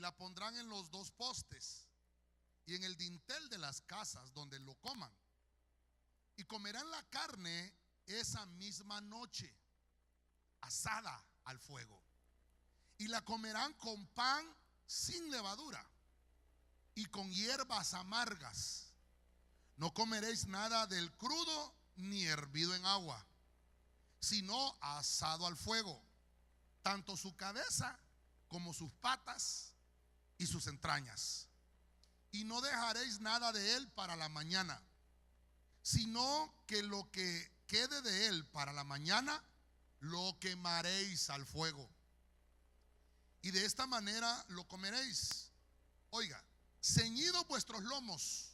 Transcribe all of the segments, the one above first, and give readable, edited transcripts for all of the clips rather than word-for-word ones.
la pondrán en los dos postes y en el dintel de las casas donde lo coman. Y comerán la carne esa misma noche, asada al fuego. Y la comerán con pan sin levadura y con hierbas amargas. No comeréis nada del crudo ni hervido en agua, sino asado al fuego, tanto su cabeza como sus patas y sus entrañas. Y no dejaréis nada de él para la mañana, sino que lo que quede de él para la mañana lo quemaréis al fuego. Y de esta manera lo comeréis. Oiga, ceñidos vuestros lomos,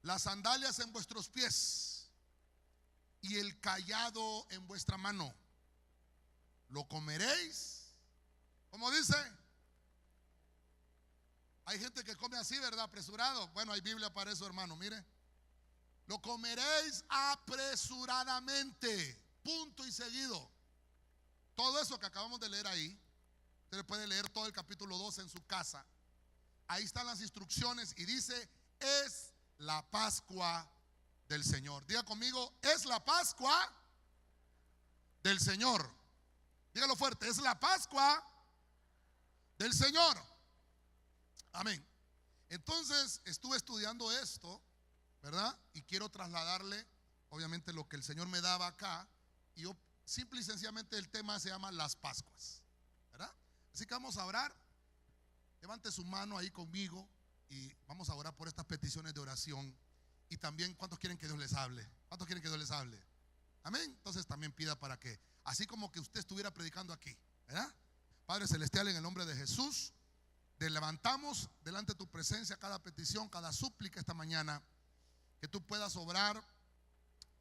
las sandalias en vuestros pies y el cayado en vuestra mano. Lo comeréis, ¿cómo dice? Hay gente que come así, ¿verdad? Apresurado. Bueno, hay Biblia para eso, hermano, mire. Lo comeréis apresuradamente, punto y seguido. Todo eso que acabamos de leer ahí, usted puede leer todo el capítulo 12 en su casa. Ahí están las instrucciones y dice: es la Pascua del Señor. Diga conmigo: es la Pascua del Señor. Dígalo fuerte: es la Pascua del Señor. Amén. Entonces estuve estudiando esto, ¿verdad? Y quiero trasladarle obviamente lo que el Señor me daba acá. Y yo simple y sencillamente el tema se llama las Pascuas, ¿verdad? Así que vamos a orar. Levante su mano ahí conmigo y vamos a orar por estas peticiones de oración. Y también, ¿cuántos quieren que Dios les hable? ¿Cuántos quieren que Dios les hable? Amén. Entonces también pida para que, así como que usted estuviera predicando aquí, ¿verdad? Padre celestial, en el nombre de Jesús, te levantamos delante de tu presencia cada petición, cada súplica esta mañana. Que tú puedas obrar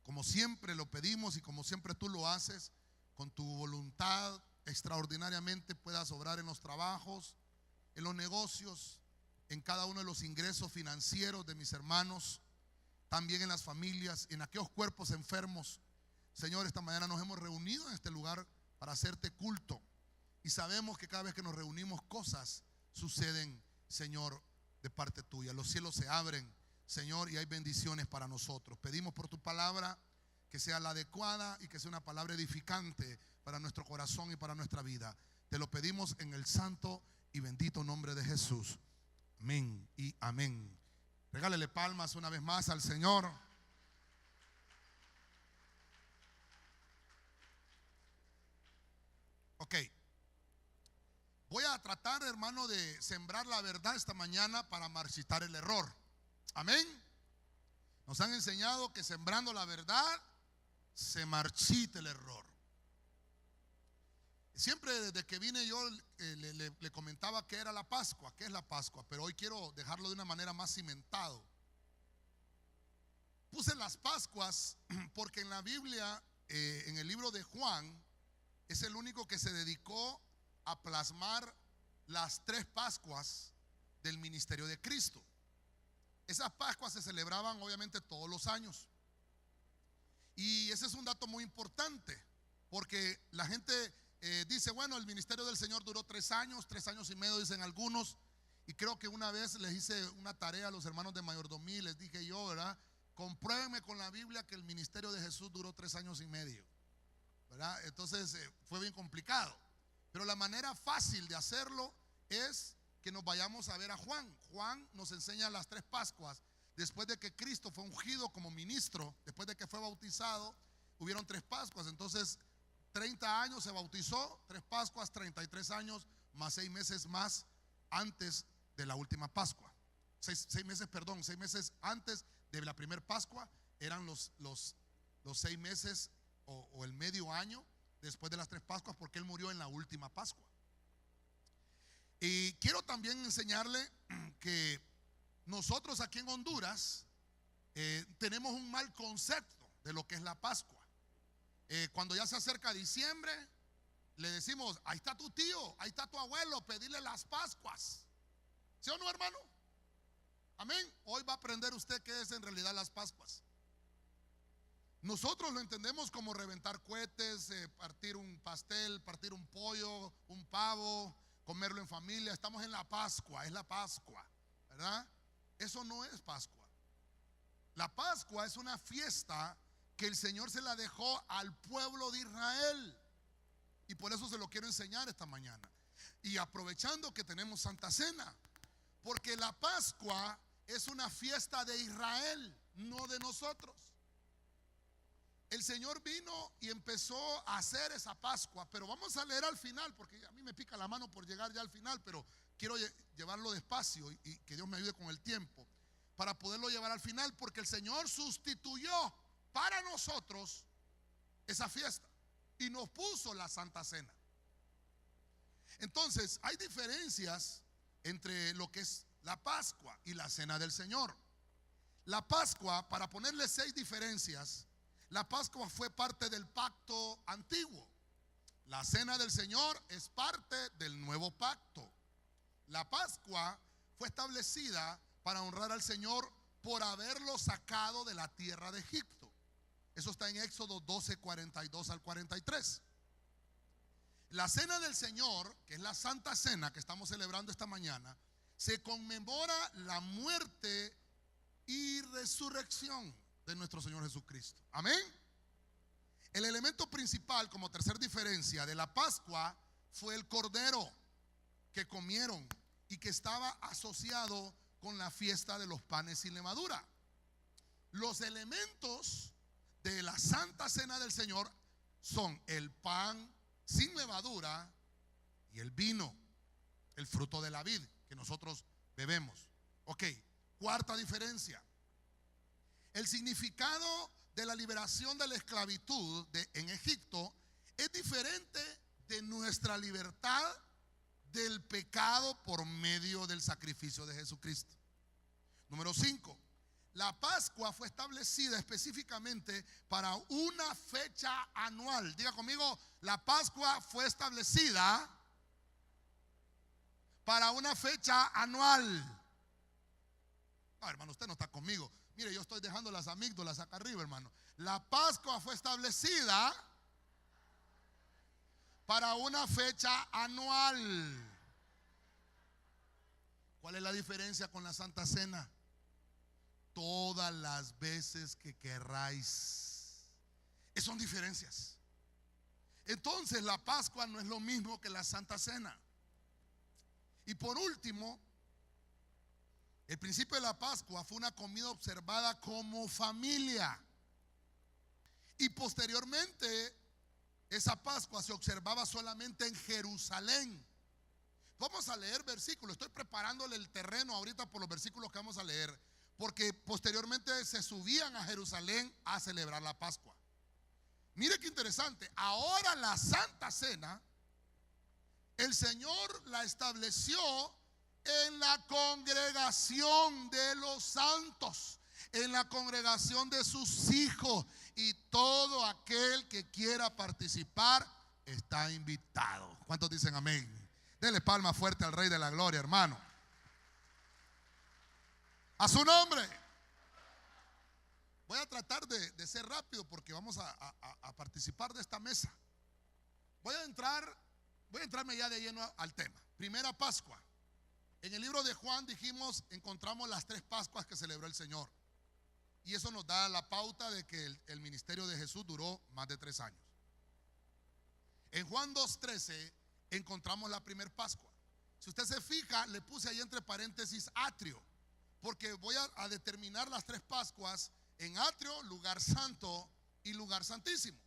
como siempre lo pedimos y como siempre tú lo haces, con tu voluntad extraordinariamente puedas obrar en los trabajos, en los negocios, en cada uno de los ingresos financieros de mis hermanos, también en las familias, en aquellos cuerpos enfermos. Señor, esta mañana nos hemos reunido en este lugar para hacerte culto y sabemos que cada vez que nos reunimos cosas suceden, Señor, de parte tuya. Los cielos se abren, Señor, y hay bendiciones para nosotros. Pedimos por tu palabra que sea la adecuada y que sea una palabra edificante para nuestro corazón y para nuestra vida. Te lo pedimos en el santo y bendito nombre de Jesús. Amén y amén. Regálele palmas una vez más al Señor. Ok. Voy a tratar, hermano, de sembrar la verdad esta mañana para marchitar el error. Amén. Nos han enseñado que sembrando la verdad se marchita el error. Siempre desde que vine yo le comentaba que era la Pascua, que es la Pascua, pero hoy quiero dejarlo de una manera más cimentado. Puse las Pascuas porque en la Biblia, en el libro de Juan, es el único que se dedicó a plasmar las 3 Pascuas del ministerio de Cristo. Esas Pascuas se celebraban obviamente todos los años. Y ese es un dato muy importante, porque la gente dice, bueno, el ministerio del Señor duró 3 años y medio, dicen algunos. Y creo que una vez les hice una tarea a los hermanos de mayordomía y les dije yo, ¿verdad? Compruébenme con la Biblia que el ministerio de Jesús duró 3 años y medio, ¿verdad? Entonces fue bien complicado. Pero la manera fácil de hacerlo es que nos vayamos a ver a Juan. Juan nos enseña las 3 Pascuas. Después de que Cristo fue ungido como ministro, después de que fue bautizado, hubieron 3 Pascuas. Entonces 30 años se bautizó, 3 Pascuas, 33 años, más 6 meses más antes de la última Pascua. 6 meses antes de la primera Pascua eran los 6 meses o el medio año después de las 3 Pascuas, porque él murió en la última Pascua. Y quiero también enseñarle que nosotros aquí en Honduras tenemos un mal concepto de lo que es la Pascua. Cuando ya se acerca diciembre, le decimos, ahí está tu tío, ahí está tu abuelo, pedirle las Pascuas. ¿Sí o no, hermano? Amén. Hoy va a aprender usted qué es en realidad las Pascuas. Nosotros lo entendemos como reventar cohetes, partir un pastel, partir un pollo, un pavo, comerlo en familia. Estamos en la Pascua, es la Pascua, ¿verdad? Eso no es Pascua. La Pascua es una fiesta que el Señor se la dejó al pueblo de Israel. Y por eso se lo quiero enseñar esta mañana. Y aprovechando que tenemos Santa Cena, porque la Pascua es una fiesta de Israel, no de nosotros. El Señor vino y empezó a hacer esa Pascua, pero vamos a leer al final, porque a mí me pica la mano por llegar ya al final, pero quiero llevarlo despacio y que Dios me ayude con el tiempo para poderlo llevar al final, porque el Señor sustituyó para nosotros esa fiesta y nos puso la Santa Cena. Entonces, hay diferencias entre lo que es la Pascua y la Cena del Señor. La Pascua, para ponerle 6 diferencias, la Pascua fue parte del pacto antiguo. La Cena del Señor es parte del nuevo pacto. La Pascua fue establecida para honrar al Señor por haberlo sacado de la tierra de Egipto. Eso está en Éxodo 12, 42 al 43. La Cena del Señor, que es la Santa Cena que estamos celebrando esta mañana, se conmemora la muerte y resurrección de nuestro Señor Jesucristo. Amén. El elemento principal, como tercer diferencia, de la Pascua fue el cordero que comieron y que estaba asociado con la fiesta de los panes sin levadura. Los elementos de la Santa Cena del Señor son el pan sin levadura y el vino, el fruto de la vid que nosotros bebemos. Ok, cuarta diferencia. El significado de la liberación de la esclavitud en Egipto es diferente de nuestra libertad del pecado por medio del sacrificio de Jesucristo. Número 5. La Pascua fue establecida específicamente para una fecha anual. Diga conmigo, la Pascua fue establecida para una fecha anual. No, hermano, usted no está conmigo. Mire, yo estoy dejando las amígdalas acá arriba, hermano. La Pascua fue establecida para una fecha anual. ¿Cuál es la diferencia con la Santa Cena? Todas las veces que querráis. Son diferencias. Entonces la Pascua no es lo mismo que la Santa Cena. Y por último, el principio de la Pascua fue una comida observada como familia. Y posteriormente, esa Pascua se observaba solamente en Jerusalén. Vamos a leer versículos. Estoy preparándole el terreno ahorita por los versículos que vamos a leer, porque posteriormente se subían a Jerusalén a celebrar la Pascua. Mire qué interesante. Ahora la Santa Cena, el Señor la estableció en la congregación de los santos, en la congregación de sus hijos, y todo aquel que quiera participar está invitado. ¿Cuántos dicen amén? Dele palma fuerte al Rey de la Gloria, hermano. A su nombre. Voy a tratar de ser rápido porque vamos a participar de esta mesa. Voy a entrarme ya de lleno al tema. Primera Pascua. En el libro de Juan dijimos, encontramos las 3 Pascuas que celebró el Señor. Y eso nos da la pauta de que el ministerio de Jesús duró más de 3 años. En Juan 2:13 encontramos la primera Pascua. Si usted se fija, le puse ahí entre paréntesis atrio, porque voy a determinar las 3 Pascuas en atrio, lugar santo y lugar santísimo.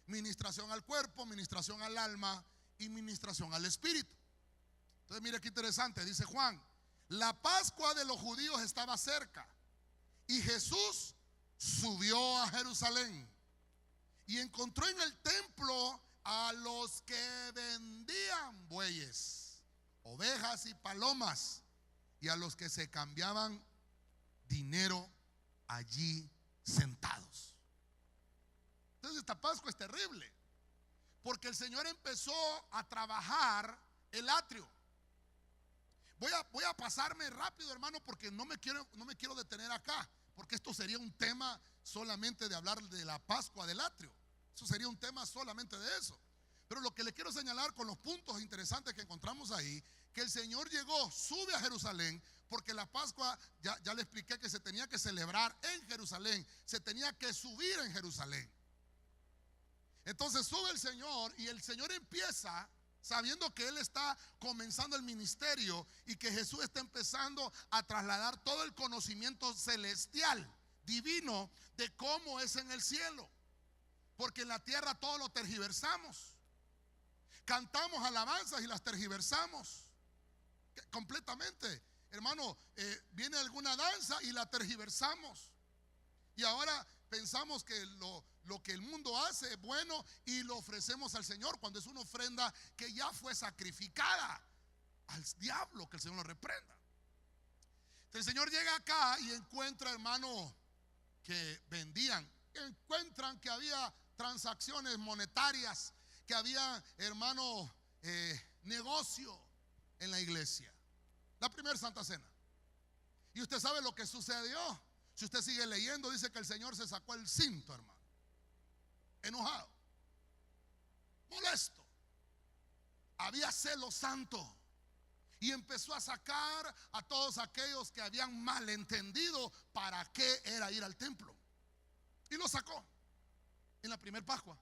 Ministración al cuerpo, ministración al alma y ministración al espíritu. Entonces mire qué interesante, dice Juan, la Pascua de los judíos estaba cerca y Jesús subió a Jerusalén y encontró en el templo a los que vendían bueyes, ovejas y palomas, y a los que se cambiaban dinero allí sentados. Entonces esta Pascua es terrible, porque el Señor empezó a trabajar el atrio. Voy a pasarme rápido, hermano, porque no me quiero detener acá, porque esto sería un tema solamente de hablar de la Pascua del atrio. Eso sería un tema solamente de eso. Pero lo que le quiero señalar con los puntos interesantes que encontramos ahí, que el Señor llegó, sube a Jerusalén, porque la Pascua, ya le expliqué que se tenía que celebrar en Jerusalén, se tenía que subir en Jerusalén. Entonces sube el Señor y el Señor empieza sabiendo que Él está comenzando el ministerio y que Jesús está empezando a trasladar todo el conocimiento celestial, divino, de cómo es en el cielo. Porque en la tierra todo lo tergiversamos. Cantamos alabanzas y las tergiversamos completamente. Hermano, viene alguna danza y la tergiversamos. Y ahora pensamos que lo que el mundo hace es bueno y lo ofrecemos al Señor cuando es una ofrenda que ya fue sacrificada al diablo, que el Señor lo reprenda. El Señor llega acá y encuentra, hermano, que vendían, encuentran que había transacciones monetarias, que había, hermano, negocio en la iglesia. La primera Santa Cena. Y usted sabe lo que sucedió. Si usted sigue leyendo, dice que el Señor se sacó el cinto, hermano. Enojado, molesto. Había celo santo. Y empezó a sacar a todos aquellos que habían malentendido para qué era ir al templo. Y lo sacó en la primera Pascua.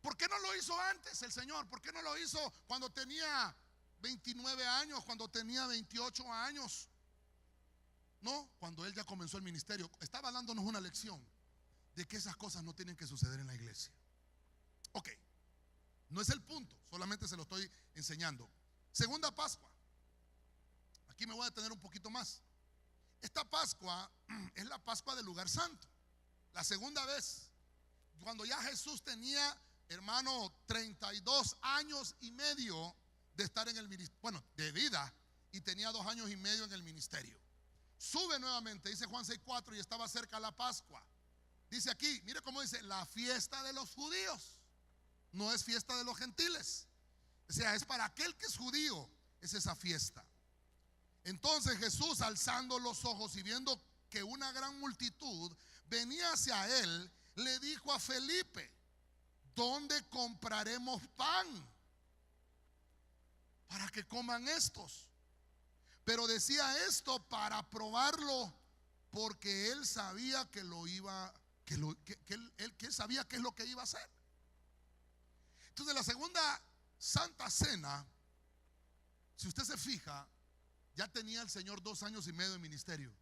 ¿Por qué no lo hizo antes el Señor? ¿Por qué no lo hizo cuando tenía 29 años, cuando tenía 28 años? No, cuando Él ya comenzó el ministerio. Estaba dándonos una lección de que esas cosas no tienen que suceder en la iglesia. Ok, no es el punto, solamente se lo estoy enseñando. Segunda Pascua. Aquí me voy a detener un poquito más. Esta Pascua es la Pascua del lugar santo. La segunda vez, cuando ya Jesús tenía, hermano, 32 años y medio de estar en el ministerio, bueno, de vida, y tenía 2 años y medio en el ministerio. Sube nuevamente, dice Juan 6:4, y estaba cerca la Pascua. Dice aquí, mire cómo dice, la fiesta de los judíos. No es fiesta de los gentiles. O sea, es para aquel que es judío, es esa fiesta. Entonces Jesús, alzando los ojos y viendo que una gran multitud venía hacia él, le dijo a Felipe: ¿dónde compraremos pan para que coman estos? Pero decía esto para probarlo, porque él sabía que lo iba, que él sabía qué es lo que iba a hacer. Entonces, la segunda Santa Cena, si usted se fija, ya tenía el Señor 2 años y medio de ministerio.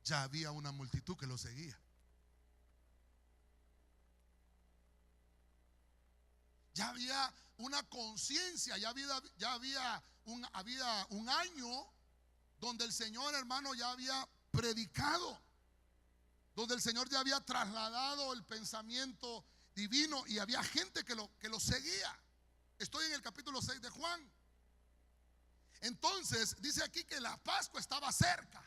Ya había una multitud que lo seguía. Ya había una conciencia, ya había un año donde el Señor, hermano, ya había predicado, donde el Señor ya había trasladado el pensamiento divino y había gente que lo seguía. Estoy en el capítulo 6 de Juan. Entonces dice aquí que la Pascua estaba cerca.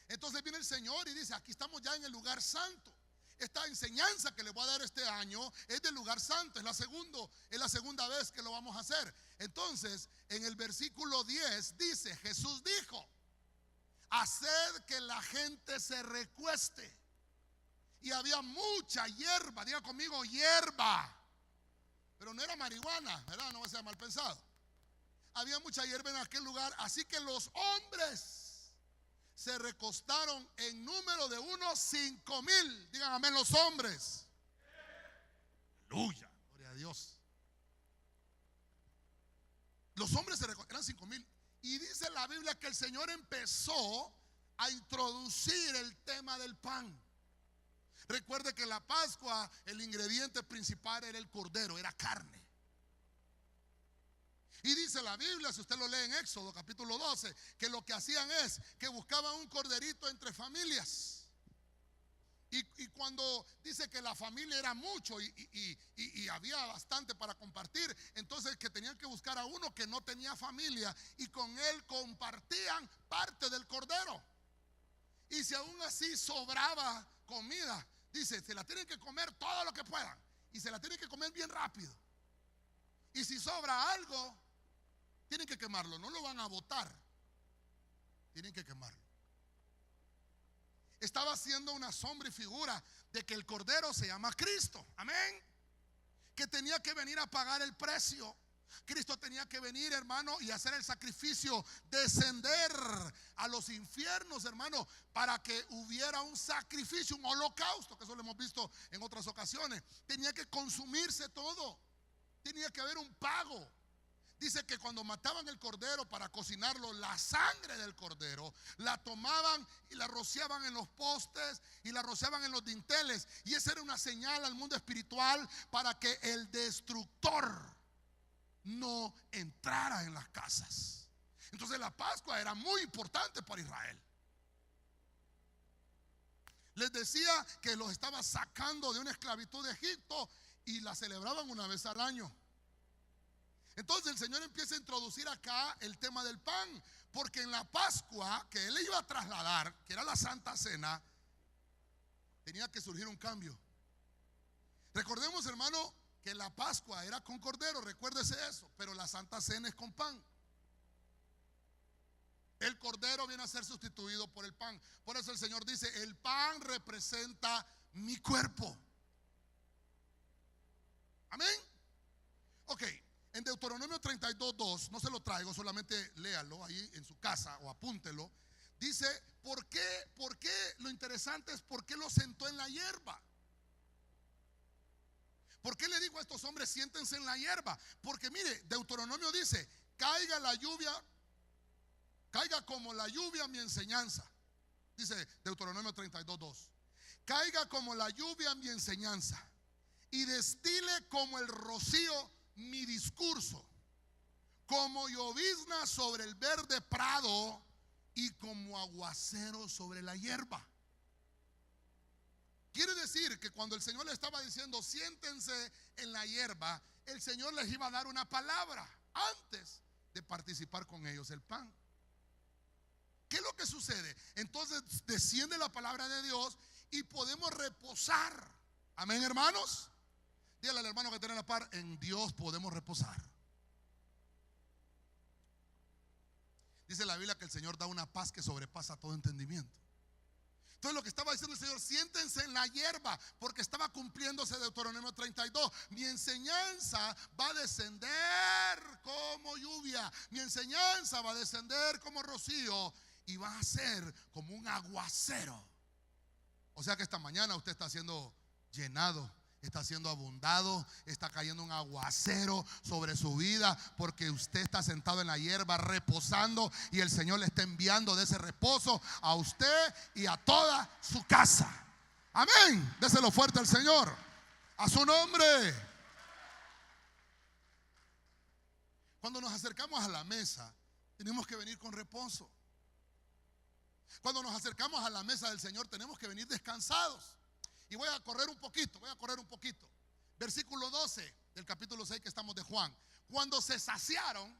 Entonces viene el Señor y dice: aquí estamos ya en el lugar santo. Esta enseñanza que le voy a dar este año es del lugar santo. Es la segunda vez que lo vamos a hacer. Entonces, en el versículo 10 dice: Jesús dijo: haced que la gente se recueste. Y había mucha hierba. Diga conmigo, hierba. Pero no era marihuana, ¿verdad? No va a ser mal pensado. Había mucha hierba en aquel lugar. Así que los hombres se recostaron en número de unos 5,000. Digan amén los hombres. Aleluya, gloria a Dios. Los hombres eran 5,000. Y dice la Biblia que el Señor empezó a introducir el tema del pan. Recuerde que en la Pascua el ingrediente principal era el cordero, era carne. Y dice la Biblia, si usted lo lee en Éxodo capítulo 12, que lo que hacían es que buscaban un corderito entre familias. Y cuando dice que la familia era mucho y había bastante para compartir, entonces que tenían que buscar a uno que no tenía familia y con él compartían parte del cordero. Y si aún así sobraba comida, dice, se la tienen que comer todo lo que puedan y se la tienen que comer bien rápido. Y si sobra algo, tienen que quemarlo, no lo van a botar, tienen que quemarlo. Estaba haciendo una sombra y figura de que el cordero se llama Cristo, amén. que tenía que venir a pagar el precio. Cristo tenía que venir, hermano, y hacer el sacrificio, descender a los infiernos, hermano, para que hubiera un sacrificio, un holocausto, que eso lo hemos visto en otras ocasiones. Tenía que consumirse todo, tenía que haber un pago. Dice que cuando mataban el cordero para cocinarlo, la sangre del cordero la tomaban y la rociaban en los postes y la rociaban en los dinteles. Y esa era una señal al mundo espiritual para que el destructor no entrara en las casas. Entonces la Pascua era muy importante para Israel. Les decía que los estaba sacando de una esclavitud de Egipto y la celebraban una vez al año. Entonces el Señor empieza a introducir acá el tema del pan, porque en la Pascua que Él iba a trasladar, que era la Santa Cena, tenía que surgir un cambio. Recordemos, hermano, que la Pascua era con cordero, recuérdese eso, pero la Santa Cena es con pan. El cordero viene a ser sustituido por el pan. Por eso el Señor dice, el pan representa mi cuerpo. Amén. Ok. En Deuteronomio 32:2, no se lo traigo, solamente léalo ahí en su casa o apúntelo. Dice, ¿por qué? Lo interesante es por qué lo sentó en la hierba. ¿Por qué le digo a estos hombres, siéntense en la hierba? Porque mire, Deuteronomio dice, caiga la lluvia, caiga como la lluvia mi enseñanza. Dice Deuteronomio 32:2, caiga como la lluvia mi enseñanza y destile como el rocío mi discurso, como llovizna sobre el verde prado y como aguacero sobre la hierba. Quiere decir que cuando el Señor le estaba diciendo siéntense en la hierba, el Señor les iba a dar una palabra antes de participar con ellos el pan. ¿Qué es lo que sucede? Entonces desciende la palabra de Dios y podemos reposar. Amén, hermanos. Dígale al hermano que tiene la par, en Dios podemos reposar. Dice la Biblia que el Señor da una paz que sobrepasa todo entendimiento. Entonces lo que estaba diciendo el Señor, siéntense en la hierba, porque estaba cumpliéndose Deuteronomio 32. Mi enseñanza va a descender como lluvia, mi enseñanza va a descender como rocío y va a ser como un aguacero. O sea que esta mañana usted está siendo llenado, está siendo abundado, está cayendo un aguacero sobre su vida, porque usted está sentado en la hierba reposando y el Señor le está enviando de ese reposo a usted y a toda su casa. Amén. Déselo fuerte al Señor, a su nombre. Cuando nos acercamos a la mesa, tenemos que venir con reposo. Cuando nos acercamos a la mesa del Señor, tenemos que venir descansados. Y voy a correr un poquito. Versículo 12 del capítulo 6 que estamos de Juan. Cuando se saciaron,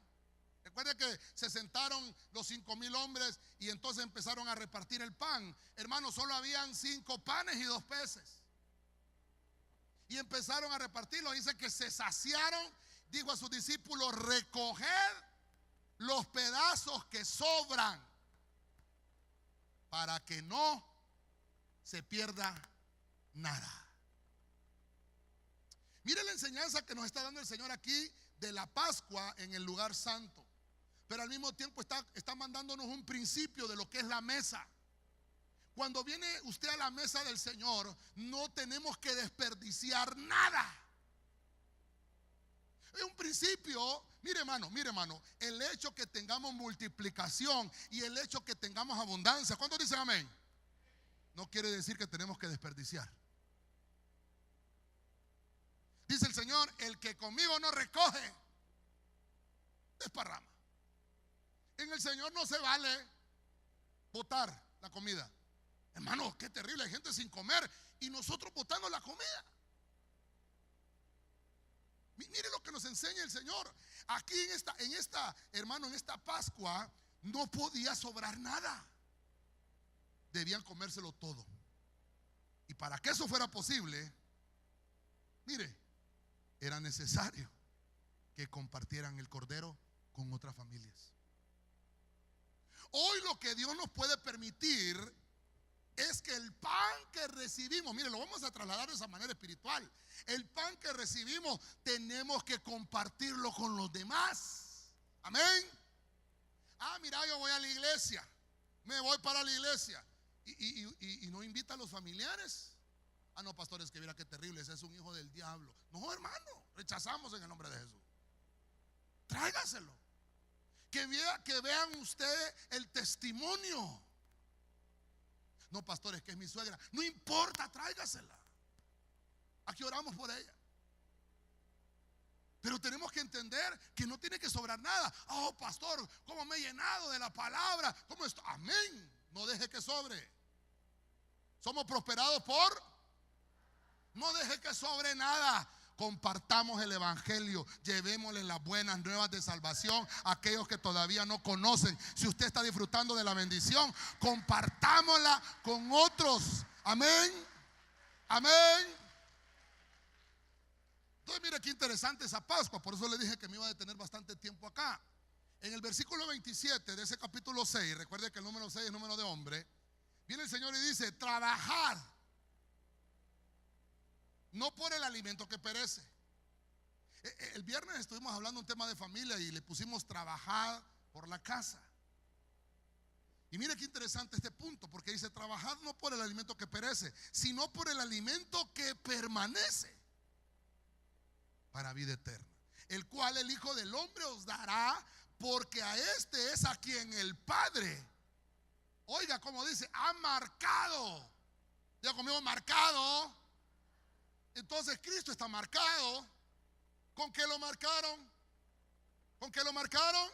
recuerden que se sentaron los 5,000 hombres y entonces empezaron a repartir el pan. Hermanos, solo habían 5 panes y 2 peces. Y empezaron a repartirlo. Dice que se saciaron. Dijo a sus discípulos, recoged los pedazos que sobran para que no se pierda nada. Mire la enseñanza que nos está dando el Señor aquí de la Pascua en el lugar santo, pero al mismo tiempo está mandándonos un principio de lo que es la mesa. Cuando viene usted a la mesa del Señor, no tenemos que desperdiciar nada. Es un principio. Mire hermano, el hecho que tengamos multiplicación y el hecho que tengamos abundancia, ¿cuántos dicen amén? No quiere decir que tenemos que desperdiciar. Dice el Señor, el que conmigo no recoge, desparrama. En el Señor no se vale botar la comida. Hermano, qué terrible, hay gente sin comer y nosotros botando la comida. Mire lo que nos enseña el Señor. Aquí en esta Pascua no podía sobrar nada. Debían comérselo todo. Y para que eso fuera posible, mire, era necesario que compartieran el cordero con otras familias. Hoy lo que Dios nos puede permitir es que el pan que recibimos, mire, lo vamos a trasladar de esa manera espiritual. El pan que recibimos tenemos que compartirlo con los demás. Amén. Ah, mira, yo voy a la iglesia, me voy para la iglesia y no invita a los familiares. Ah, no, pastores, que mira qué terrible, ese es un hijo del diablo. No, hermano, rechazamos en el nombre de Jesús. Tráigaselo. Que vean ustedes el testimonio. No, pastores, que es mi suegra. No importa, tráigasela. Aquí oramos por ella. Pero tenemos que entender que no tiene que sobrar nada. Oh, pastor, ¿cómo me he llenado de la palabra? ¿Cómo esto? Amén. No deje que sobre. Somos prosperados por. No deje que sobre nada. Compartamos el evangelio, llevémosle las buenas nuevas de salvación a aquellos que todavía no conocen. Si usted está disfrutando de la bendición, compartámosla con otros. Amén. Amén. Entonces, mire qué interesante esa Pascua. Por eso le dije que me iba a detener bastante tiempo acá. En el versículo 27 de ese capítulo 6, recuerde que el número 6 es número de hombre. Viene el Señor y dice: trabajar, no por el alimento que perece. El viernes estuvimos hablando un tema de familia y le pusimos trabajar por la casa. Y mire qué interesante este punto, porque dice: trabajar no por el alimento que perece, sino por el alimento que permanece para vida eterna, el cual el Hijo del Hombre os dará, porque a este es a quien el Padre, oiga como dice, ha marcado. Diga conmigo, marcado. Entonces Cristo está marcado. ¿Con qué lo marcaron? ¿Con qué lo marcaron?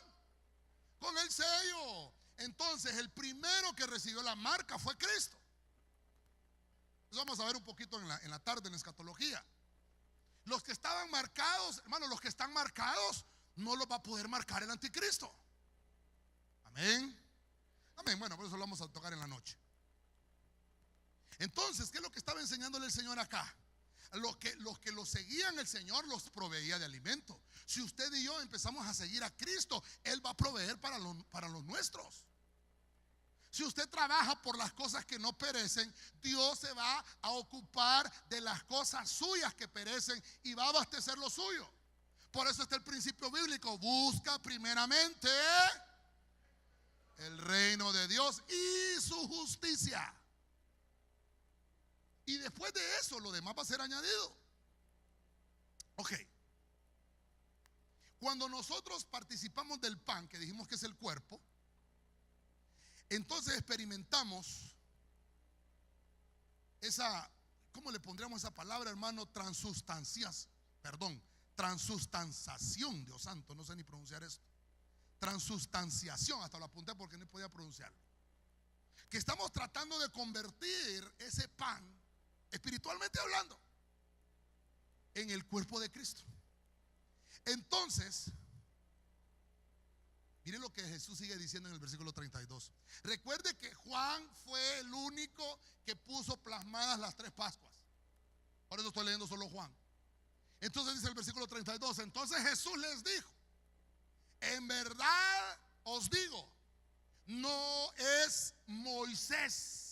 Con el sello. Entonces el primero que recibió la marca fue Cristo. Eso vamos a ver un poquito en la tarde en la escatología. Los que estaban marcados, hermanos, los que están marcados no los va a poder marcar el anticristo. Amén. Amén. Bueno, por eso lo vamos a tocar en la noche. Entonces, ¿qué es lo que estaba enseñándole el Señor acá? Los que lo seguían, el Señor los proveía de alimento. Si usted y yo empezamos a seguir a Cristo, Él va a proveer para los nuestros. Si usted trabaja por las cosas que no perecen, Dios se va a ocupar de las cosas suyas que perecen y va a abastecer lo suyo. Por eso está el principio bíblico: busca primeramente el reino de Dios y su justicia. Y después de eso, lo demás va a ser añadido. Ok. Cuando nosotros participamos del pan, que dijimos que es el cuerpo, entonces experimentamos esa, ¿cómo le pondríamos esa palabra, hermano? Transustanciación, Dios santo, no sé ni pronunciar esto. Transustanciación, hasta lo apunté porque no podía pronunciarlo. Que estamos tratando de convertir ese pan, espiritualmente hablando, en el cuerpo de Cristo. Entonces, miren lo que Jesús sigue diciendo en el versículo 32. Recuerde que Juan fue el único que puso plasmadas las 3 Pascuas. Por eso estoy leyendo solo Juan. Entonces dice el versículo 32: entonces Jesús les dijo: en verdad os digo, no es Moisés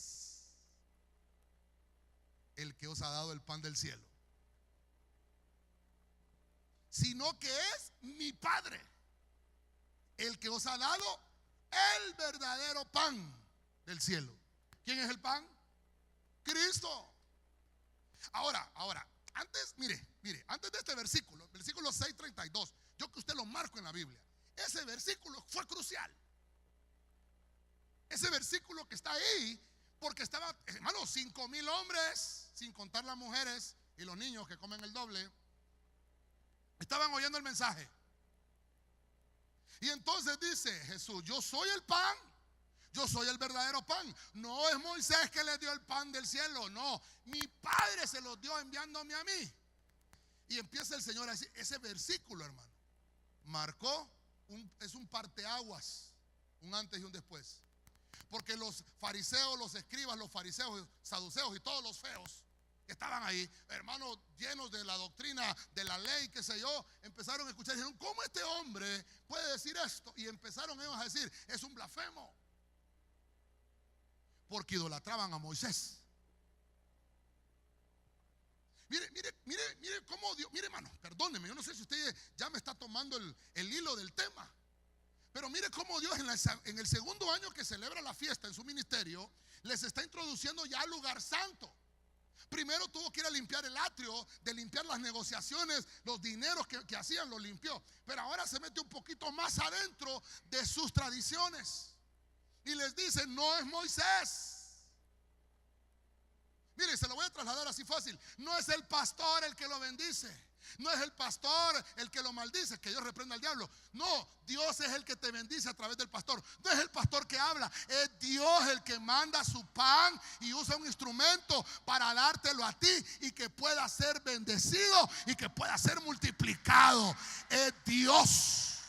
el que os ha dado el pan del cielo, sino que es mi Padre el que os ha dado el verdadero pan del cielo. ¿Quién es el pan? Cristo. Ahora, antes, mire, antes de este versículo, versículo 6:32, yo que usted lo marco en la Biblia, ese versículo fue crucial. Ese versículo que está ahí, porque estaba, hermano, 5,000 hombres, sin contar las mujeres y los niños que comen el doble, estaban oyendo el mensaje. Y entonces dice Jesús: yo soy el pan, yo soy el verdadero pan. No es Moisés que le dio el pan del cielo, no, mi Padre se los dio enviándome a mí. Y empieza el Señor a decir, ese versículo, hermano, marcó es un parteaguas, un antes y un después. Porque los fariseos, los escribas, los fariseos, saduceos y todos los feos que estaban ahí, hermanos, llenos de la doctrina, de la ley, qué sé yo, empezaron a escuchar y dijeron: ¿cómo este hombre puede decir esto? Y empezaron ellos a decir: es un blasfemo. porque idolatraban a Moisés. Mire cómo Dios, mire hermano, perdóneme, yo no sé si usted ya me está tomando el hilo del tema, pero mire cómo Dios en el segundo año que celebra la fiesta en su ministerio, les está introduciendo ya al lugar santo. Primero tuvo que ir a limpiar el atrio, de limpiar las negociaciones, los dineros que hacían, los limpió. Pero ahora se mete un poquito más adentro de sus tradiciones y les dice: no es Moisés. Mire, se lo voy a trasladar así fácil. No es el pastor el que lo bendice, no es el pastor el que lo maldice, que Dios reprenda al diablo. No, Dios es el que te bendice a través del pastor. No es el pastor que habla, es Dios el que manda su pan y usa un instrumento para dártelo a ti y que pueda ser bendecido y que pueda ser multiplicado. Es Dios.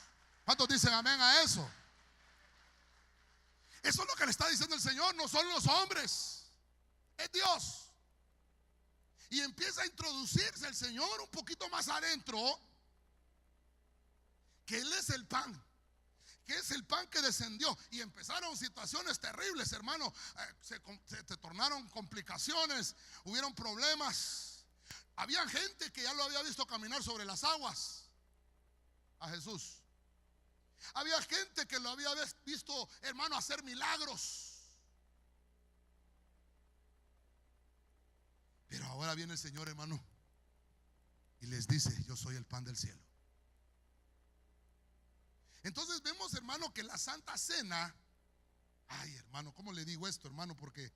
¿Cuántos dicen amén a eso? Eso es lo que le está diciendo el Señor. No son los hombres, es Dios. Y empieza a introducirse el Señor un poquito más adentro, que Él es el pan, que es el pan que descendió. Y empezaron situaciones terribles, hermano. Se tornaron complicaciones, hubieron problemas. Había gente que ya lo había visto caminar sobre las aguas a Jesús. Había gente que lo había visto, hermano, hacer milagros. Pero ahora viene el Señor, hermano, y les dice: yo soy el pan del cielo. Entonces vemos, hermano, que la Santa Cena, ay, hermano, ¿cómo le digo esto, hermano? Porque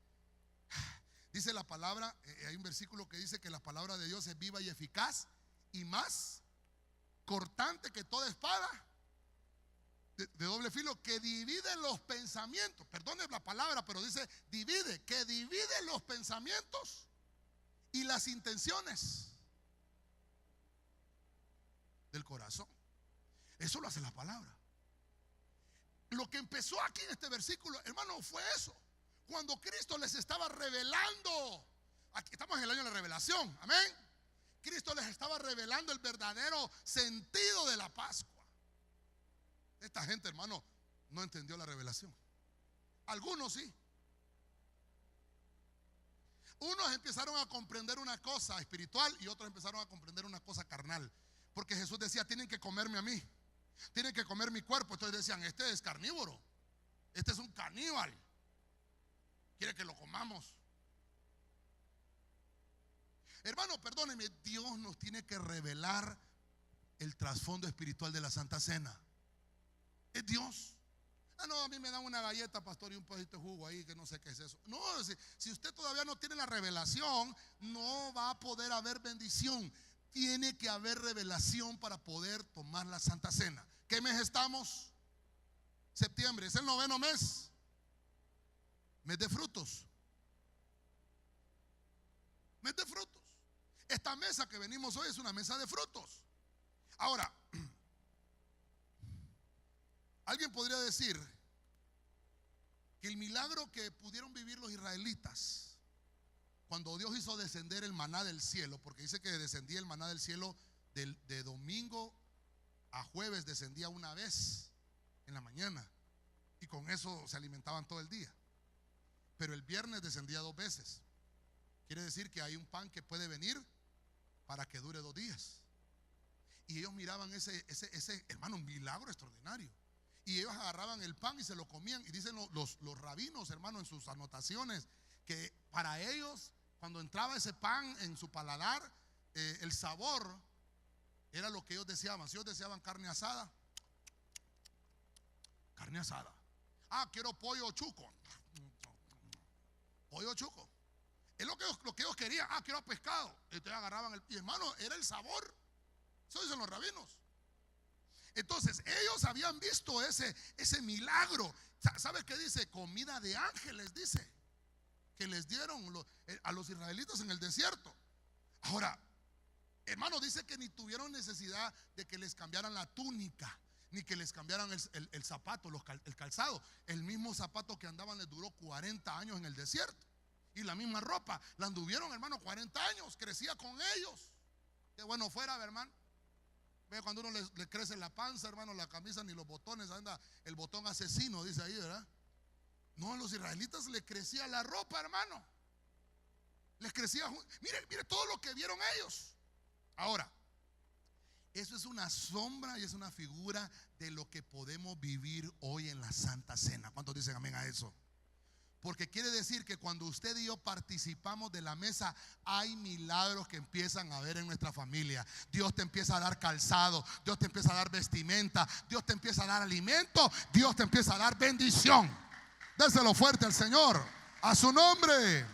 dice la palabra, hay un versículo que dice que la palabra de Dios es viva y eficaz y más cortante que toda espada de doble filo, que divide los pensamientos. Perdone la palabra, pero dice divide, que divide los pensamientos y las intenciones del corazón. Eso lo hace la palabra. Lo que empezó aquí en este versículo, hermano, fue eso. Cuando Cristo les estaba revelando, aquí estamos en el año de la revelación, amén. Cristo les estaba revelando el verdadero sentido de la Pascua. Esta gente, hermano, no entendió la revelación. Algunos sí. Unos empezaron a comprender una cosa espiritual y otros empezaron a comprender una cosa carnal. Porque Jesús decía: tienen que comerme a mí, tienen que comer mi cuerpo. Entonces decían: este es carnívoro, este es un caníbal, quiere que lo comamos. Hermano, perdóneme, Dios nos tiene que revelar el trasfondo espiritual de la Santa Cena. Es Dios. Ah, no, a mí me dan una galleta, pastor, y un pedacito de jugo ahí, que no sé qué es eso. No, si usted todavía no tiene la revelación, no va a poder haber bendición. Tiene que haber revelación para poder tomar la Santa Cena. ¿Qué mes estamos? Septiembre, es el 9º mes. Mes de frutos. Mes de frutos. Esta mesa que venimos hoy es una mesa de frutos. Ahora, alguien podría decir que el milagro que pudieron vivir los israelitas cuando Dios hizo descender el maná del cielo, porque dice que descendía el maná del cielo de domingo a jueves, descendía una vez en la mañana y con eso se alimentaban todo el día. Pero el viernes descendía 2 veces. Quiere decir que hay un pan que puede venir para que dure 2 días. Y ellos miraban ese hermano, un milagro extraordinario. Y ellos agarraban el pan y se lo comían. Y dicen los rabinos, hermano, en sus anotaciones, que para ellos, cuando entraba ese pan en su paladar, el sabor era lo que ellos deseaban. Si ellos deseaban carne asada, carne asada. Ah, quiero pollo chuco, pollo chuco. Es lo que ellos querían. Ah, quiero pescado. Entonces agarraban y hermano, era el sabor. Eso dicen los rabinos. Entonces ellos habían visto ese milagro. ¿Sabe qué dice? Comida de ángeles, dice, que les dieron a los israelitas en el desierto. Ahora, hermano, dice que ni tuvieron necesidad de que les cambiaran la túnica, ni que les cambiaran el zapato, el calzado. El mismo zapato que andaban les duró 40 años en el desierto. Y la misma ropa la anduvieron, hermano, 40 años. Crecía con ellos. Qué bueno fuera, hermano. Ve, cuando uno le crece la panza, hermano, la camisa ni los botones, anda el botón asesino, dice ahí, ¿verdad? No, a los israelitas les crecía la ropa, hermano. Les crecía. Mire todo lo que vieron ellos. Ahora, eso es una sombra y es una figura de lo que podemos vivir hoy en la Santa Cena. ¿Cuántos dicen amén a eso? Porque quiere decir que cuando usted y yo participamos de la mesa, hay milagros que empiezan a ver en nuestra familia. Dios te empieza a dar calzado, Dios te empieza a dar vestimenta, Dios te empieza a dar alimento, Dios te empieza a dar bendición. Déselo fuerte al Señor, a su nombre.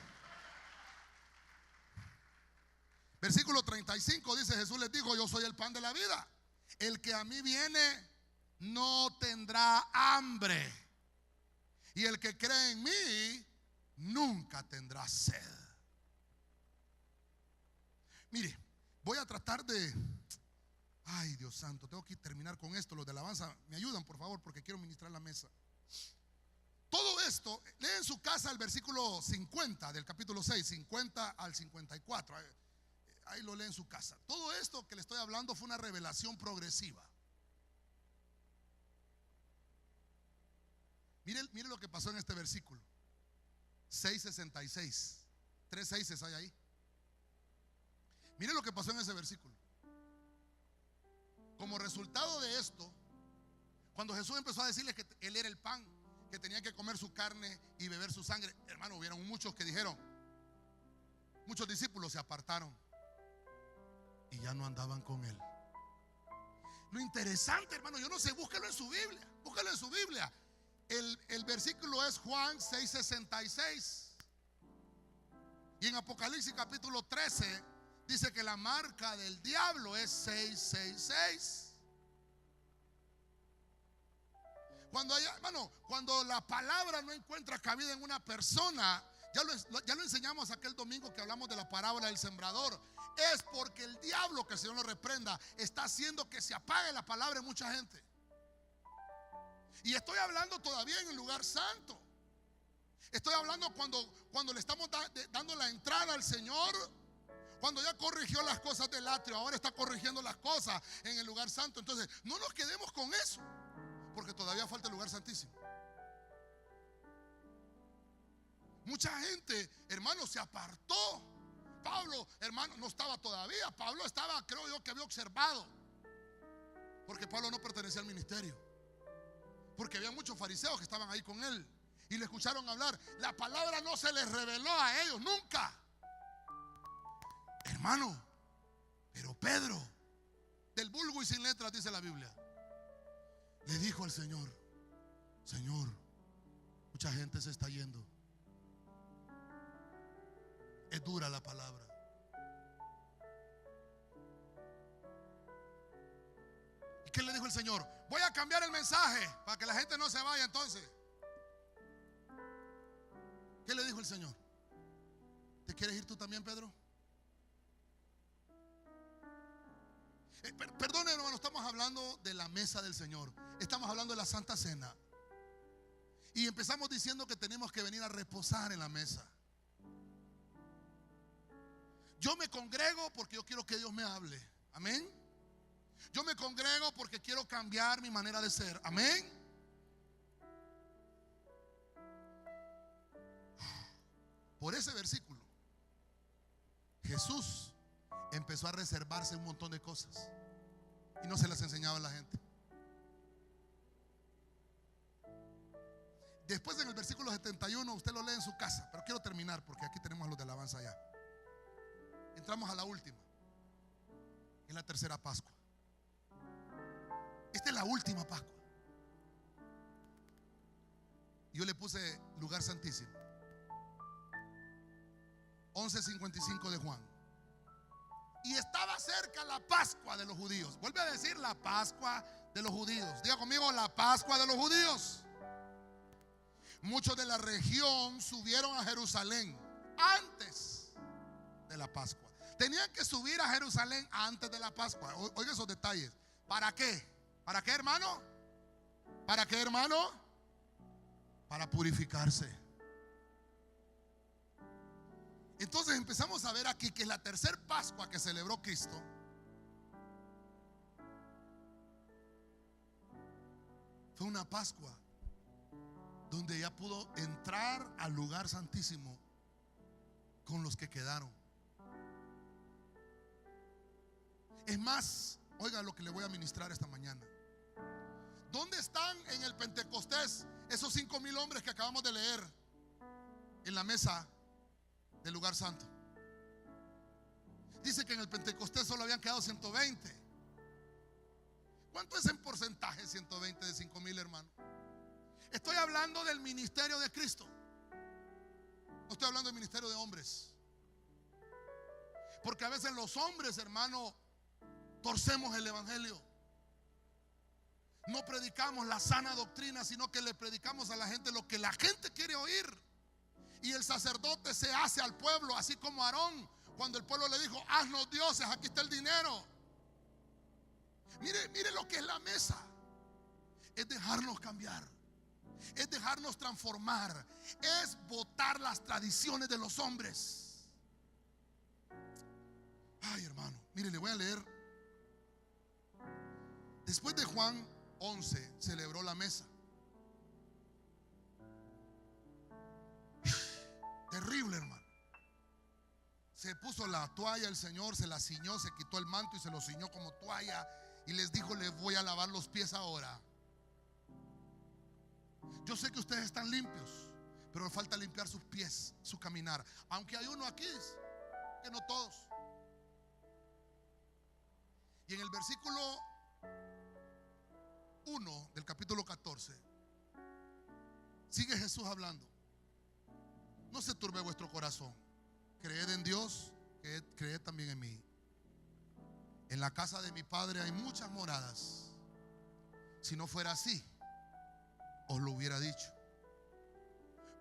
Versículo 35 dice: Jesús les dijo: yo soy el pan de la vida. El que a mí viene no tendrá hambre, y el que cree en mí nunca tendrá sed. Mire, voy a tratar de... Ay, Dios santo, tengo que terminar con esto. Los de alabanza, me ayudan, por favor, porque quiero ministrar la mesa. Todo esto, lee en su casa el versículo 50 del capítulo 6, 50 al 54. Ahí lo lee en su casa. Todo esto que le estoy hablando fue una revelación progresiva. Mire lo que pasó en este versículo 6:66. 3 6 hay ahí. Mire lo que pasó en ese versículo. Como resultado de esto, cuando Jesús empezó a decirles que Él era el pan, que tenían que comer su carne y beber su sangre, hermano, hubieron muchos que dijeron, muchos discípulos se apartaron y ya no andaban con Él. Lo interesante, hermano, yo no sé, búsquelo en su Biblia. Búsquelo en su Biblia. El versículo es Juan 6:66. Y en Apocalipsis capítulo 13 dice que la marca del diablo es 666. Cuando la palabra no encuentra cabida en una persona, ya lo enseñamos aquel domingo que hablamos de la parábola del sembrador. Es porque el diablo, que el Señor lo reprenda, está haciendo que se apague la palabra en mucha gente. Y estoy hablando todavía en el lugar santo. Estoy hablando cuando le estamos dando la entrada al Señor. Cuando ya corrigió las cosas del atrio, ahora está corrigiendo las cosas en el lugar santo. Entonces, no nos quedemos con eso, porque todavía falta el lugar santísimo. Mucha gente, hermano, se apartó. Pablo, hermano, no estaba todavía. Pablo estaba, creo yo, que había observado. Porque Pablo no pertenecía al ministerio. Porque había muchos fariseos que estaban ahí con él y le escucharon hablar. La palabra no se les reveló a ellos nunca, hermano. Pero Pedro, del vulgo y sin letras, dice la Biblia, le dijo al Señor: Señor, mucha gente se está yendo. Es dura la palabra. ¿Y qué le dijo el Señor? Voy a cambiar el mensaje para que la gente no se vaya. Entonces, ¿qué le dijo el Señor? ¿Te quieres ir tú también, Pedro? Perdón, hermano, estamos hablando de la mesa del Señor. Estamos hablando de la Santa Cena. Y empezamos diciendo que tenemos que venir a reposar en la mesa. Yo me congrego porque yo quiero que Dios me hable. Amén. Yo me congrego porque quiero cambiar mi manera de ser. Amén. Por ese versículo, Jesús empezó a reservarse un montón de cosas y no se las enseñaba a la gente. Después, en el versículo 71, usted lo lee en su casa, pero quiero terminar porque aquí tenemos a los de alabanza ya. Entramos a la última, en la tercera Pascua. Esta es la última Pascua. Yo le puse lugar santísimo. 11:55 de Juan. Y estaba cerca la Pascua de los judíos. Vuelve a decir la Pascua de los judíos. Diga conmigo, la Pascua de los judíos. Muchos de la región subieron a Jerusalén antes de la Pascua. Tenían que subir a Jerusalén antes de la Pascua. Oiga esos detalles. ¿Para qué? ¿Para qué, hermano? ¿Para qué, hermano? Para purificarse. Entonces empezamos a ver aquí que la tercera Pascua que celebró Cristo fue una Pascua donde ella pudo entrar al lugar santísimo con los que quedaron. Es más, oiga lo que le voy a ministrar esta mañana. ¿Dónde están en el Pentecostés esos 5,000 hombres que acabamos de leer en la mesa del lugar santo? Dice que en el Pentecostés solo habían quedado 120. ¿Cuánto es en porcentaje 120 de 5,000, hermano? Estoy hablando del ministerio de Cristo. No estoy hablando del ministerio de hombres. Porque a veces los hombres, hermano, torcemos el evangelio. No predicamos la sana doctrina, sino que le predicamos a la gente lo que la gente quiere oír. Y el sacerdote se hace al pueblo, así como Aarón, cuando el pueblo le dijo: haznos dioses, aquí está el dinero. Mire lo que es la mesa. Es dejarnos cambiar, es dejarnos transformar, es botar las tradiciones de los hombres. Ay, hermano, mire, le voy a leer. Después de Juan 11 celebró la mesa. Terrible, hermano. Se puso la toalla el Señor, se la ciñó, se quitó el manto y se lo ciñó como toalla y les dijo: les voy a lavar los pies ahora. Yo sé que ustedes están limpios, pero falta limpiar sus pies, su caminar. Aunque hay uno aquí que no todos. Y en el versículo 1 del capítulo 14 sigue Jesús hablando: no se turbe vuestro corazón, creed en Dios, creed también en mí. En la casa de mi Padre hay muchas moradas. Si no fuera así, os lo hubiera dicho.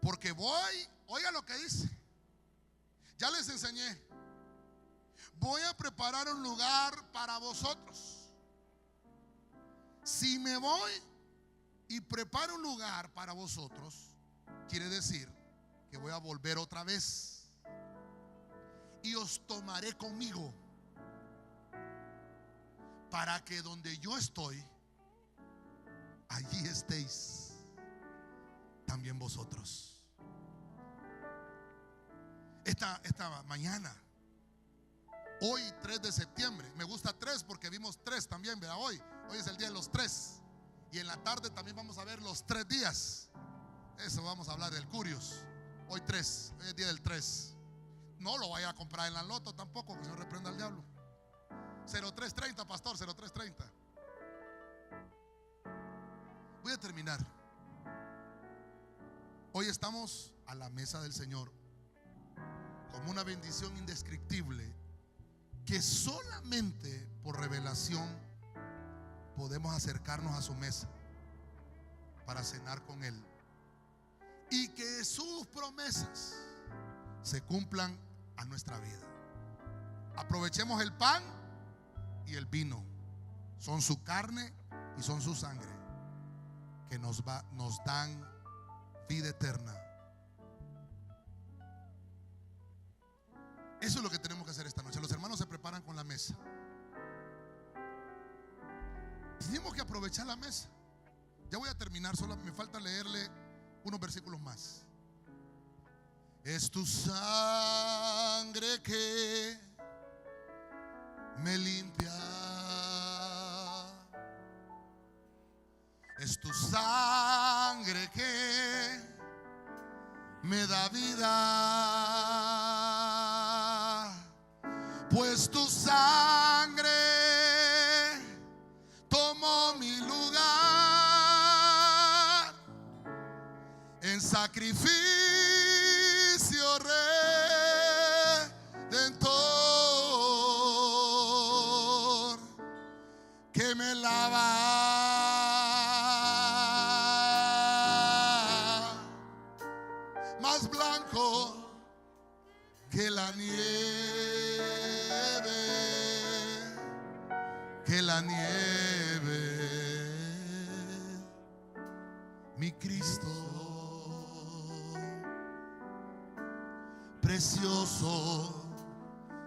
Porque voy, oiga lo que dice, ya les enseñé, voy a preparar un lugar para vosotros. Si me voy y preparo un lugar para vosotros, quiere decir que voy a volver otra vez y os tomaré conmigo, para que donde yo estoy, allí estéis también vosotros. Esta mañana, hoy 3 de septiembre, me gusta 3 porque vimos 3 también, ¿verdad? Hoy es el día de los 3. Y en la tarde también vamos a ver los 3 días. Eso vamos a hablar del Curios. Hoy 3, hoy es día del 3. No lo vaya a comprar en la loto tampoco, que se reprenda al diablo. 0330, pastor, 0330. Voy a terminar. Hoy estamos a la mesa del Señor como una bendición indescriptible que solamente por revelación podemos acercarnos a su mesa para cenar con Él, y que sus promesas se cumplan a nuestra vida. Aprovechemos el pan y el vino. Son su carne y son su sangre que nos dan vida eterna. Eso es lo que tenemos que hacer esta noche. Los hermanos se preparan con la mesa. Tenemos que aprovechar la mesa. Ya voy a terminar, solo me falta leerle unos versículos más. Es tu sangre que me limpia, es tu sangre que me da vida, pues tu sangre tomó mi lugar en sacrificio redentor, que me lava más blanco que la nieve, que la nieve, mi Cristo precioso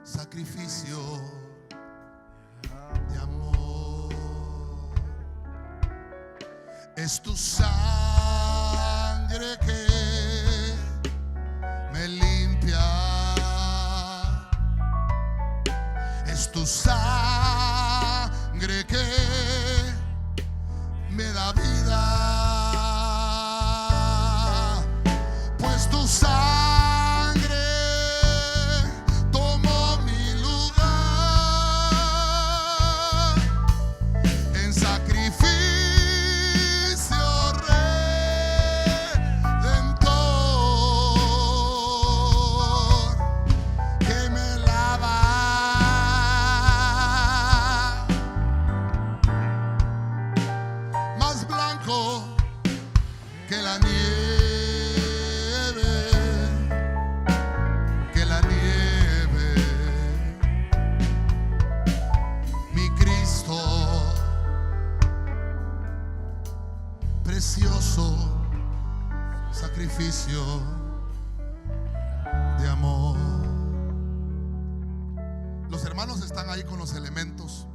sacrificio de amor. Es tu sangre sangre que me limpia, es tu sangre que me da vida, pues tu sangre tomó mi lugar en sacrificio redentor que me lava más blanco que la nieve, que la nieve. Mi Cristo precioso sacrificio de amor. Los hermanos están ahí con los elementos.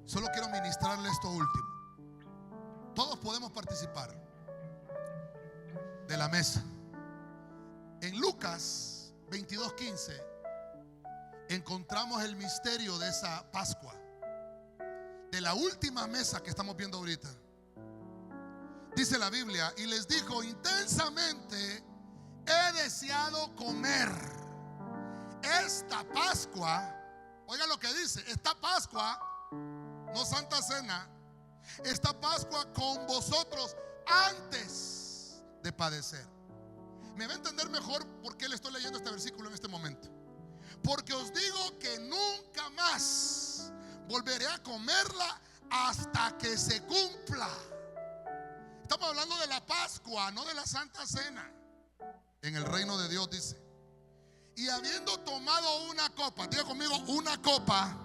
Solo quiero ministrarle esto último. Todos podemos participar de la mesa. En Lucas 22:15 encontramos el misterio de esa Pascua, de la última mesa que estamos viendo ahorita. Dice la Biblia: y les dijo, intensamente he deseado comer esta Pascua. Oiga lo que dice, esta Pascua, no Santa Cena, esta Pascua con vosotros antes de padecer. Me va a entender mejor por qué le estoy leyendo este versículo en este momento. Porque os digo que nunca más volveré a comerla hasta que se cumpla. Estamos hablando de la Pascua, no de la Santa Cena. En el reino de Dios dice: y habiendo tomado una copa, diga conmigo, una copa,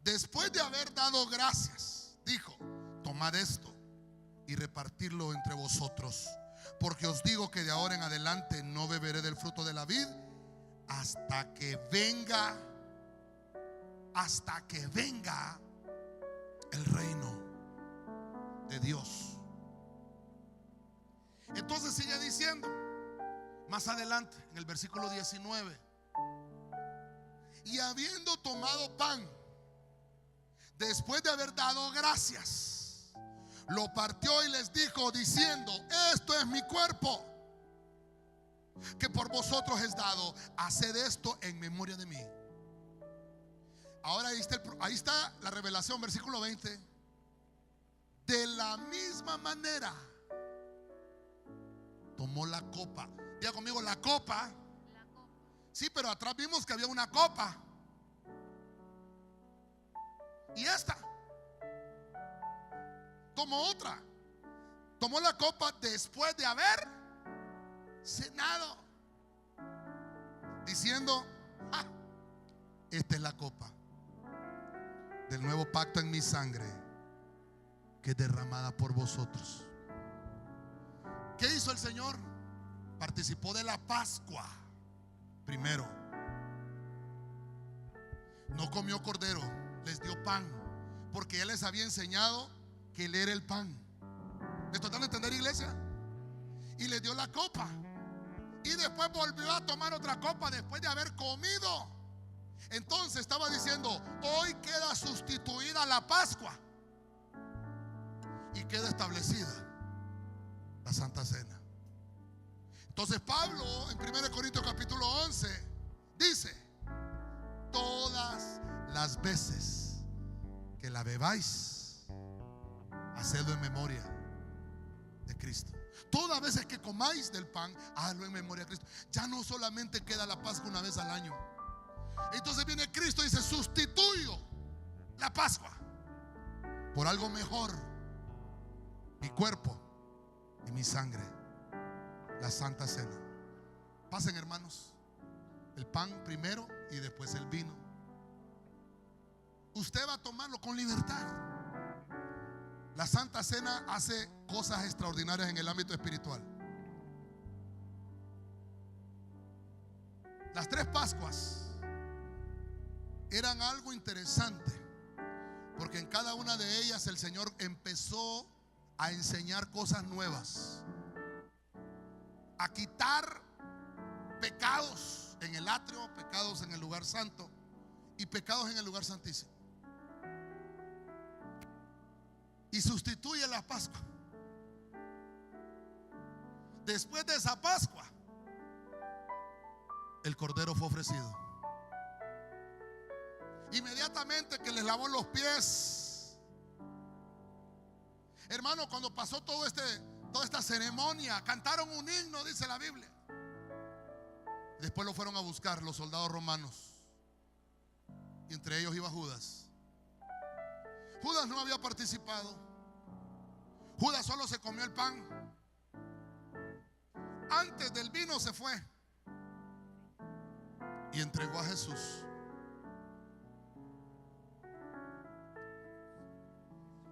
después de haber dado gracias, dijo: tomad esto y repartirlo entre vosotros, porque os digo que de ahora en adelante no beberé del fruto de la vid hasta que venga el reino de Dios. Entonces sigue diciendo más adelante en el versículo 19: y habiendo tomado pan, después de haber dado gracias, lo partió y les dijo diciendo: esto es mi cuerpo, que por vosotros es dado, haced esto en memoria de mí. Ahora ahí está la revelación, versículo 20. De la misma manera tomó la copa. Diga conmigo, la copa. Sí, pero atrás vimos que había una copa. Y esta tomó otra. Tomó la copa después de haber cenado, diciendo: esta es la copa del nuevo pacto en mi sangre, que es derramada por vosotros. ¿Qué hizo el Señor? Participó de la Pascua primero. No comió cordero, les dio pan, porque Él les había enseñado que Él era el pan. ¿Me están dando a entender, iglesia? Y les dio la copa. Y después volvió a tomar otra copa después de haber comido. Entonces estaba diciendo: hoy queda sustituida la Pascua y queda establecida la Santa Cena. Entonces Pablo en 1 Corintios capítulo 11 dice: todas las veces que la bebáis, hacedlo en memoria de Cristo. Todas las veces que comáis del pan, hazlo en memoria de Cristo. Ya no solamente queda la Pascua una vez al año. Entonces viene Cristo y dice: sustituyo la Pascua por algo mejor, mi cuerpo y mi sangre, la Santa Cena. Pasen, hermanos, el pan primero y después el vino. Usted va a tomarlo con libertad. La Santa Cena hace cosas extraordinarias en el ámbito espiritual. Las 3 Pascuas eran algo interesante, porque en cada una de ellas el Señor empezó a enseñar cosas nuevas, a quitar pecados en el atrio, pecados en el lugar santo y pecados en el lugar santísimo. Y sustituye la Pascua. Después de esa Pascua, el Cordero fue ofrecido. Inmediatamente que les lavó los pies. Hermano, cuando pasó toda esta ceremonia, cantaron un himno, dice la Biblia. Después lo fueron a buscar los soldados romanos, y entre ellos iba Judas. Judas no había participado. Judas solo se comió el pan. Antes del vino se fue y entregó a Jesús.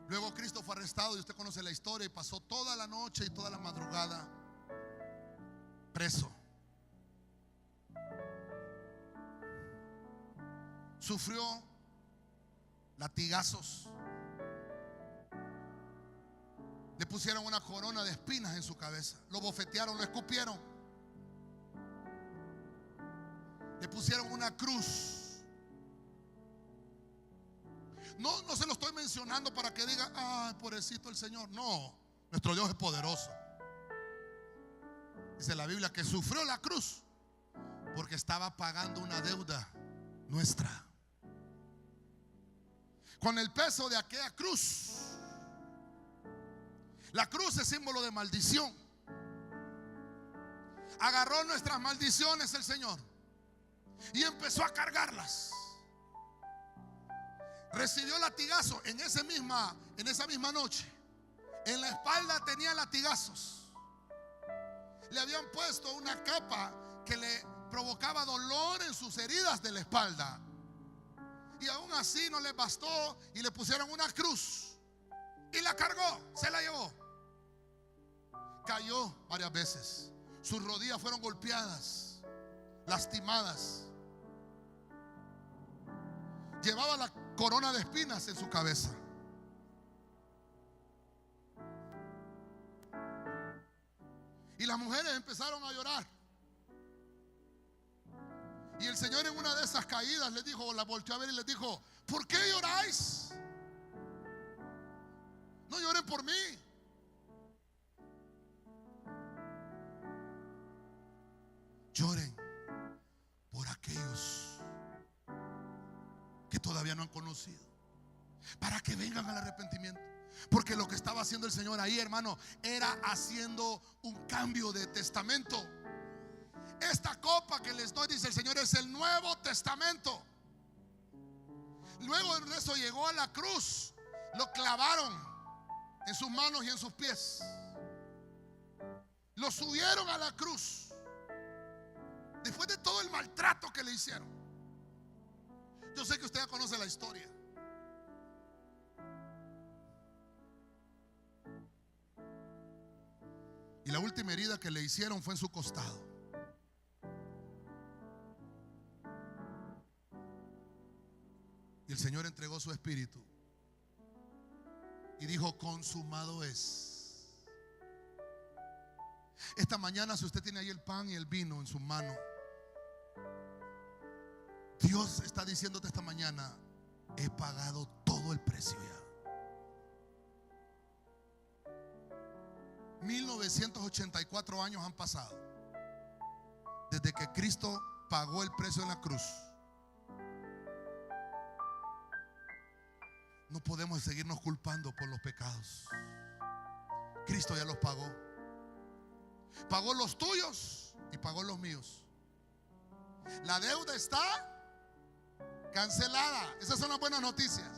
Luego Cristo fue arrestado, y usted conoce la historia, y pasó toda la noche y toda la madrugada preso. Sufrió latigazos. Le pusieron una corona de espinas en su cabeza. Lo bofetearon, lo escupieron. Le pusieron una cruz. No se lo estoy mencionando para que diga, ah, pobrecito el Señor. No, nuestro Dios es poderoso. Dice la Biblia que sufrió la cruz porque estaba pagando una deuda nuestra. Con el peso de aquella cruz. La cruz es símbolo de maldición. Agarró nuestras maldiciones el Señor y empezó a cargarlas. Recibió latigazo en esa misma noche. En la espalda tenía latigazos. Le habían puesto una capa que le provocaba dolor en sus heridas de la espalda. Y aún así no le bastó, y le pusieron una cruz y la cargó, se la llevó. Cayó varias veces. Sus rodillas fueron golpeadas, lastimadas. Llevaba la corona de espinas en su cabeza. Y las mujeres empezaron a llorar. Y el Señor, en una de esas caídas, les dijo, la volteó a ver y les dijo: ¿por qué lloráis? No lloren por mí. Lloren por aquellos que todavía no han conocido, para que vengan al arrepentimiento. Porque lo que estaba haciendo el Señor ahí, hermano, era haciendo un cambio de testamento. Esta copa que les doy, dice el Señor, es el Nuevo Testamento. Luego de eso llegó a la cruz. Lo clavaron en sus manos y en sus pies. Lo subieron a la cruz. Después de todo el maltrato que le hicieron. Yo sé que usted ya conoce la historia. Y la última herida que le hicieron fue en su costado. Y el Señor entregó su espíritu y dijo: consumado es. Esta mañana, si usted tiene ahí el pan y el vino en su mano, Dios está diciéndote esta mañana: he pagado todo el precio ya. 1984 años han pasado desde que Cristo pagó el precio en la cruz. No podemos seguirnos culpando por los pecados. Cristo ya los pagó. Pagó los tuyos y pagó los míos. La deuda está cancelada. Esas son las buenas noticias.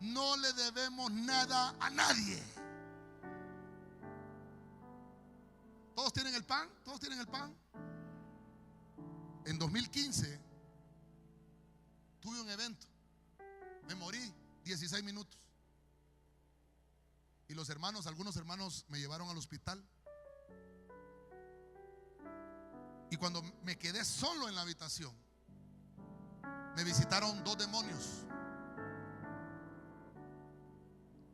No le debemos nada a nadie. ¿Todos tienen el pan? ¿Todos tienen el pan? En 2015 tuve un evento. Me morí 16 minutos. Y los hermanos, algunos hermanos me llevaron al hospital. Y cuando me quedé solo en la habitación, me visitaron 2 demonios.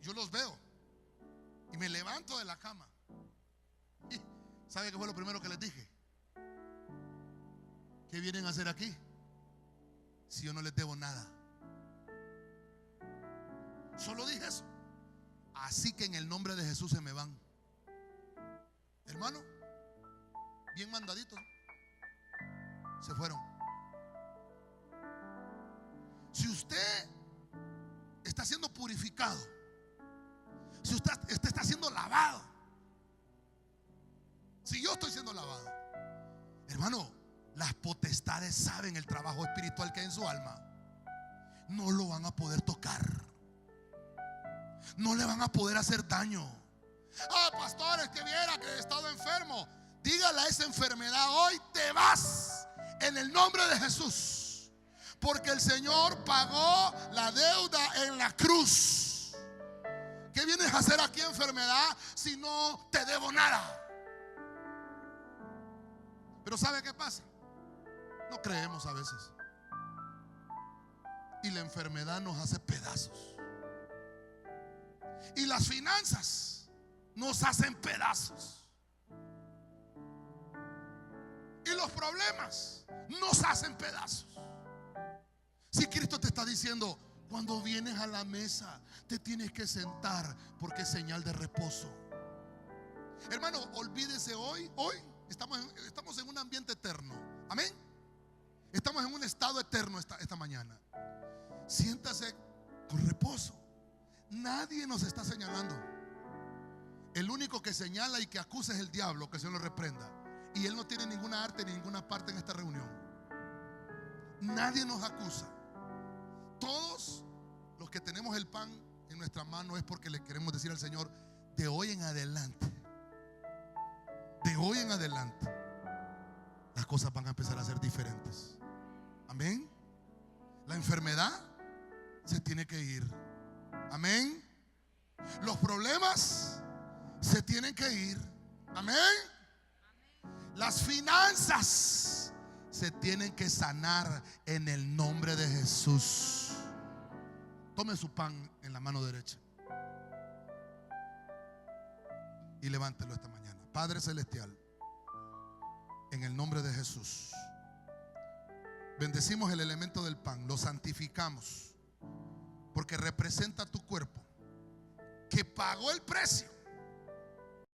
Yo los veo. Y me levanto de la cama. ¿Y sabe qué fue lo primero que les dije? ¿Qué vienen a hacer aquí si yo no les debo nada? Solo dije eso. Así que en el nombre de Jesús se me van. Hermano, bien mandaditos, se fueron. Si usted está siendo purificado, si usted está siendo lavado, si yo estoy siendo lavado, hermano, las potestades saben el trabajo espiritual que hay en su alma. No lo van a poder tocar. No le van a poder hacer daño. Ah, pastor, es que viera que he estado enfermo. Dígale a esa enfermedad: hoy te vas en el nombre de Jesús, porque el Señor pagó la deuda en la cruz. ¿Qué vienes a hacer aquí, enfermedad, si no te debo nada? Pero ¿sabe qué pasa? No creemos a veces, y la enfermedad nos hace pedazos, y las finanzas nos hacen pedazos, y los problemas nos hacen pedazos. Si Cristo te está diciendo: cuando vienes a la mesa te tienes que sentar, porque es señal de reposo. Hermano, olvídese hoy estamos en un ambiente eterno. Amén. Estamos en un estado eterno esta mañana. Siéntase con reposo. Nadie nos está señalando. El único que señala y que acusa es el diablo, que se lo reprenda. Y él no tiene ninguna arte ni ninguna parte en esta reunión. Nadie nos acusa. Todos los que tenemos el pan en nuestra mano es porque le queremos decir al Señor: de hoy en adelante, las cosas van a empezar a ser diferentes. Amén. La enfermedad se tiene que ir. Amén. Los problemas se tienen que ir. Amén. Las finanzas se tienen que sanar en el nombre de Jesús. Tome su pan en la mano derecha y levántelo esta mañana. Padre celestial, en el nombre de Jesús, bendecimos el elemento del pan, lo santificamos, porque representa tu cuerpo, que pagó el precio